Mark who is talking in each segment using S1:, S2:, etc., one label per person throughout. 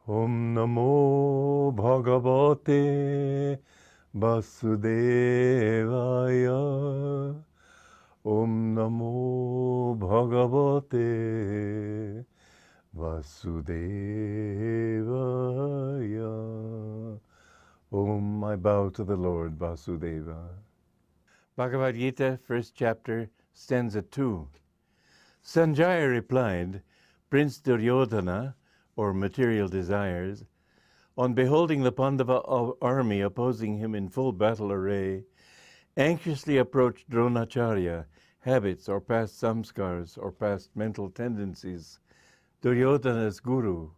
S1: Om Namo Bhagavate Vasudevaya. Om Namo Bhagavate Vasudevaya. Om, I bow to the Lord Vasudeva. Bhagavad Gita, first chapter, stanza 2. Sanjaya replied, Prince Duryodhana, or material desires, on beholding the Pandava army opposing him in full battle array, anxiously approached Dronacharya, habits or past samskars or past mental tendencies, Duryodhana's guru,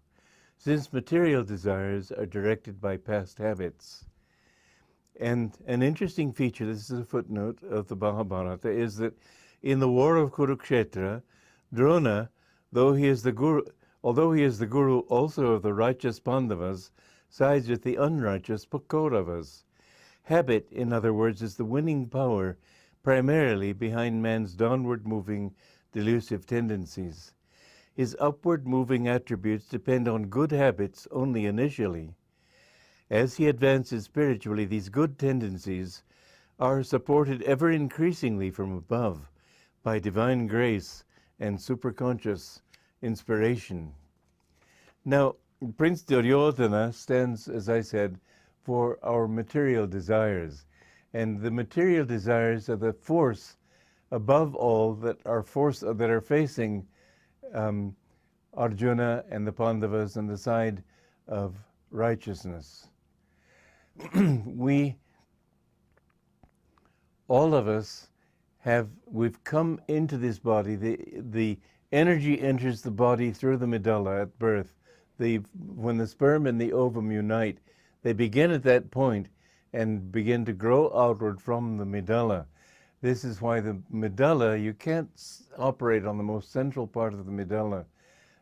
S1: since material desires are directed by past habits. And an interesting feature, this is a footnote of the Mahabharata, is that in the war of Kurukshetra, Drona, although he is the guru also of the righteous Pandavas, sides with the unrighteous Kauravas. Habit, in other words, is the winning power primarily behind man's downward-moving, delusive tendencies. His upward-moving attributes depend on good habits only initially. As he advances spiritually, these good tendencies are supported ever increasingly from above by divine grace and superconscious inspiration. Now, Prince Duryodhana stands, as I said, for our material desires. And the material desires are the force above all that are facing Arjuna and the Pandavas on the side of righteousness. All of us we've come into this body. The energy enters the body through the medulla at birth. When the sperm and the ovum unite, they begin at that point and begin to grow outward from the medulla. This is why the medulla, you can't operate on the most central part of the medulla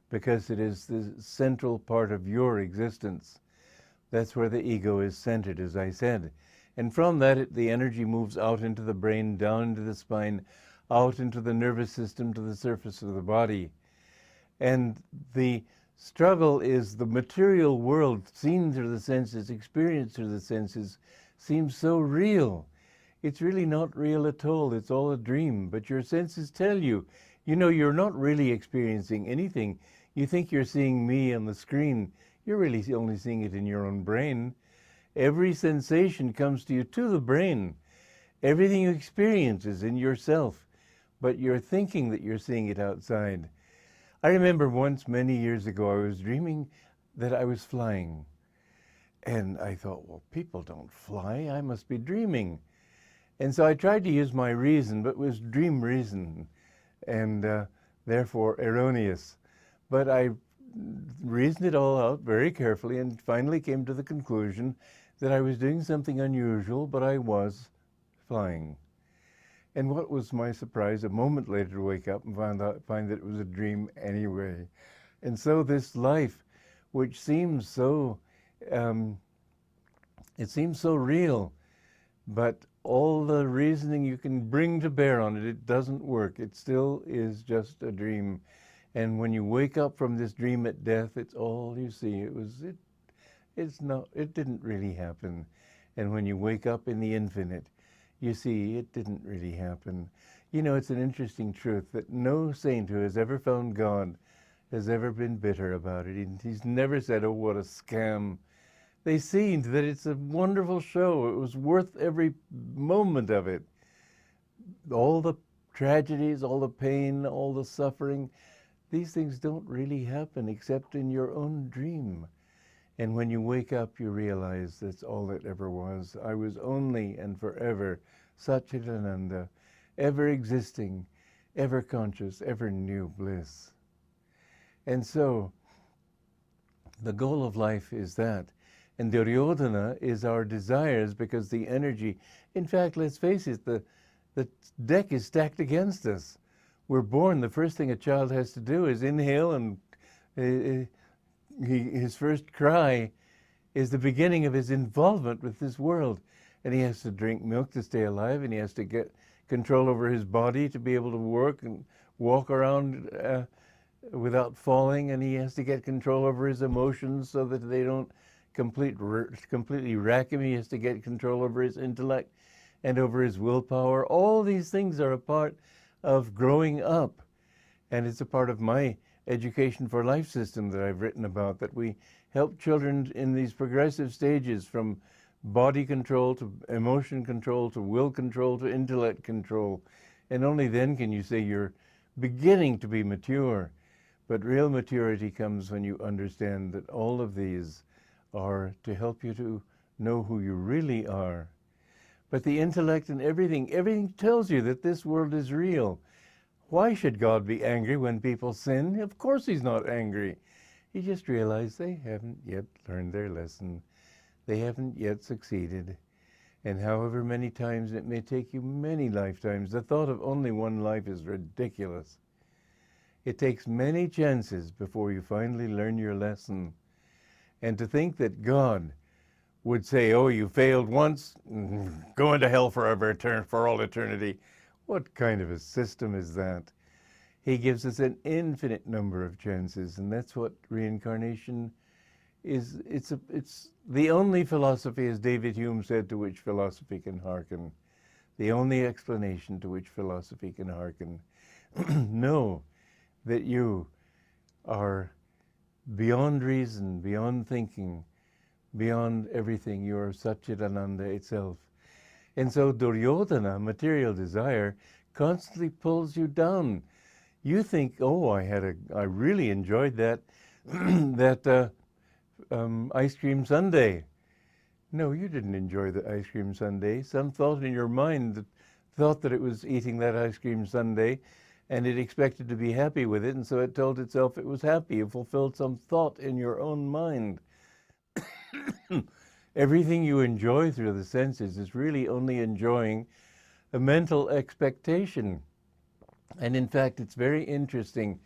S1: because it is the central part of your existence. That's where the ego is centered, as I said. And from that, the energy moves out into the brain, down into the spine, out into the nervous system, to the surface of the body. And the struggle is the material world seen through the senses, experienced through the senses, seems so real. It's really not real at all. It's all a dream. But your senses tell you, you're not really experiencing anything. You think you're seeing me on the screen. You're really only seeing it in your own brain. Every sensation comes to you to the brain. Everything you experience is in yourself, but you're thinking that you're seeing it outside. I remember once, many years ago, I was dreaming that I was flying. And I thought, well, people don't fly. I must be dreaming. And so I tried to use my reason, but it was dream reason, and therefore erroneous. But I reasoned it all out very carefully and finally came to the conclusion that I was doing something unusual, but I was flying. And what was my surprise, a moment later to wake up and find that it was a dream anyway. And so this life, which seems so, it seems so real, but all the reasoning you can bring to bear on it, it doesn't work. It still is just a dream. And when you wake up from this dream at death, it's all you see. It didn't really happen. And when you wake up in the infinite, you see it didn't really happen. It's an interesting truth that no saint who has ever found God has ever been bitter about it. He's never said, oh, what a scam. They seen that it's a wonderful show. It was worth every moment of it. All the tragedies, all the pain, all the suffering, these things don't really happen except in your own dream. And when you wake up, you realize that's all it ever was. I was only and forever Satchitananda, ever existing, ever conscious, ever new bliss. And so the goal of life is that. And Duryodhana is our desires because the energy, in fact, let's face it, the deck is stacked against us. We're born, the first thing a child has to do is inhale, and his first cry is the beginning of his involvement with this world. And he has to drink milk to stay alive, and he has to get control over his body to be able to work and walk around without falling, and he has to get control over his emotions so that they don't completely rack him. He has to get control over his intellect and over his willpower. All these things are a part of growing up, and it's a part of my education for life system that I've written about, that we help children in these progressive stages from body control to emotion control to will control to intellect control. And only then can you say you're beginning to be mature. But real maturity comes when you understand that all of these are to help you to know who you really are. But the intellect and everything tells you that this world is real. Why should God be angry when people sin? Of course he's not angry. He just realized they haven't yet learned their lesson. They haven't yet succeeded. And however many times it may take you many lifetimes, the thought of only one life is ridiculous. It takes many chances before you finally learn your lesson. And to think that God would say, oh, you failed once, go into hell forever, for all eternity. What kind of a system is that? He gives us an infinite number of chances, and that's what reincarnation is. It's the only philosophy, as David Hume said, to which philosophy can hearken. The only explanation to which philosophy can hearken. Know that you are beyond reason, beyond thinking, beyond everything. You are Satchidananda itself. And so Duryodhana, material desire, constantly pulls you down. You think, oh, I really enjoyed that ice cream sundae. No, you didn't enjoy the ice cream sundae. Some thought in your mind thought that it was eating that ice cream sundae, and it expected to be happy with it, and so it told itself it was happy. It fulfilled some thought in your own mind. Everything you enjoy through the senses is really only enjoying a mental expectation. And in fact, it's very interesting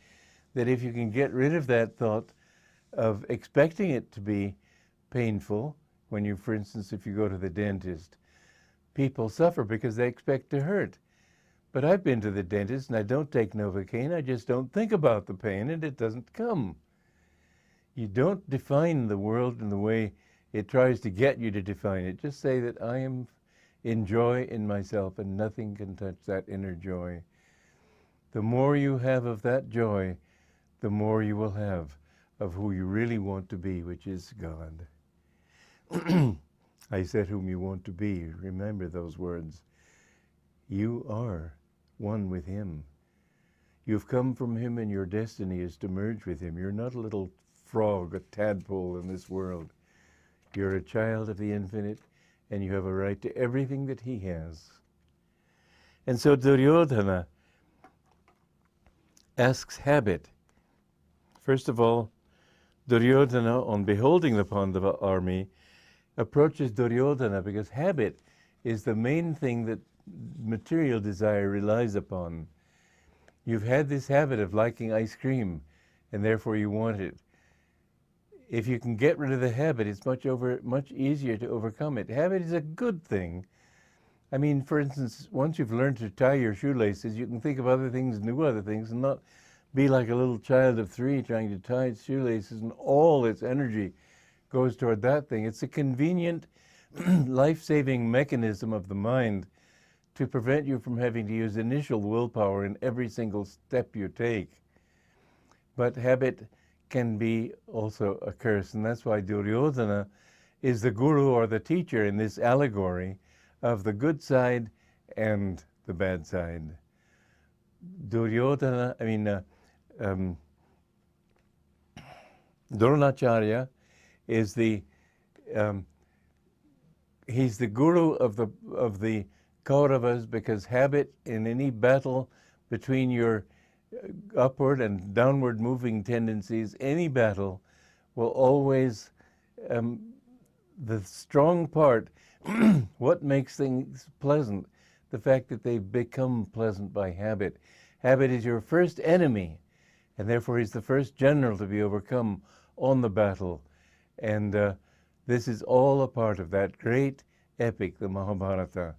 S1: that if you can get rid of that thought of expecting it to be painful, when you, for instance, if you go to the dentist, people suffer because they expect to hurt. But I've been to the dentist and I don't take Novocaine, I just don't think about the pain and it doesn't come. You don't define the world in the way it tries to get you to define it. Just say that I am in joy in myself and nothing can touch that inner joy. The more you have of that joy, the more you will have of who you really want to be, which is God. I said whom you want to be. Remember those words. You are one with him. You've come from him and your destiny is to merge with him. You're not a little frog, a tadpole in this world. You're a child of the infinite and you have a right to everything that he has. And so Duryodhana asks habit. First of all, Duryodhana, on beholding the Pandava army, approaches Duryodhana because habit is the main thing that material desire relies upon. You've had this habit of liking ice cream, and therefore you want it. If you can get rid of the habit, it's much easier to overcome it. Habit is a good thing. I mean, for instance, once you've learned to tie your shoelaces, you can think of other things and do other things and not be like a little child of 3 trying to tie its shoelaces and all its energy goes toward that thing. It's a convenient, life-saving mechanism of the mind to prevent you from having to use initial willpower in every single step you take. But habit can be also a curse, and that's why Duryodhana is the guru or the teacher in this allegory of the good side and the bad side. Duryodhana, Dronacharya is he's the guru of the Kauravas, because habit in any battle between your upward and downward moving tendencies, any battle will always, the strong part, what makes things pleasant, the fact that they've become pleasant by habit. Habit is your first enemy, and therefore he's the first general to be overcome on the battle. And this is all a part of that great epic, the Mahabharata.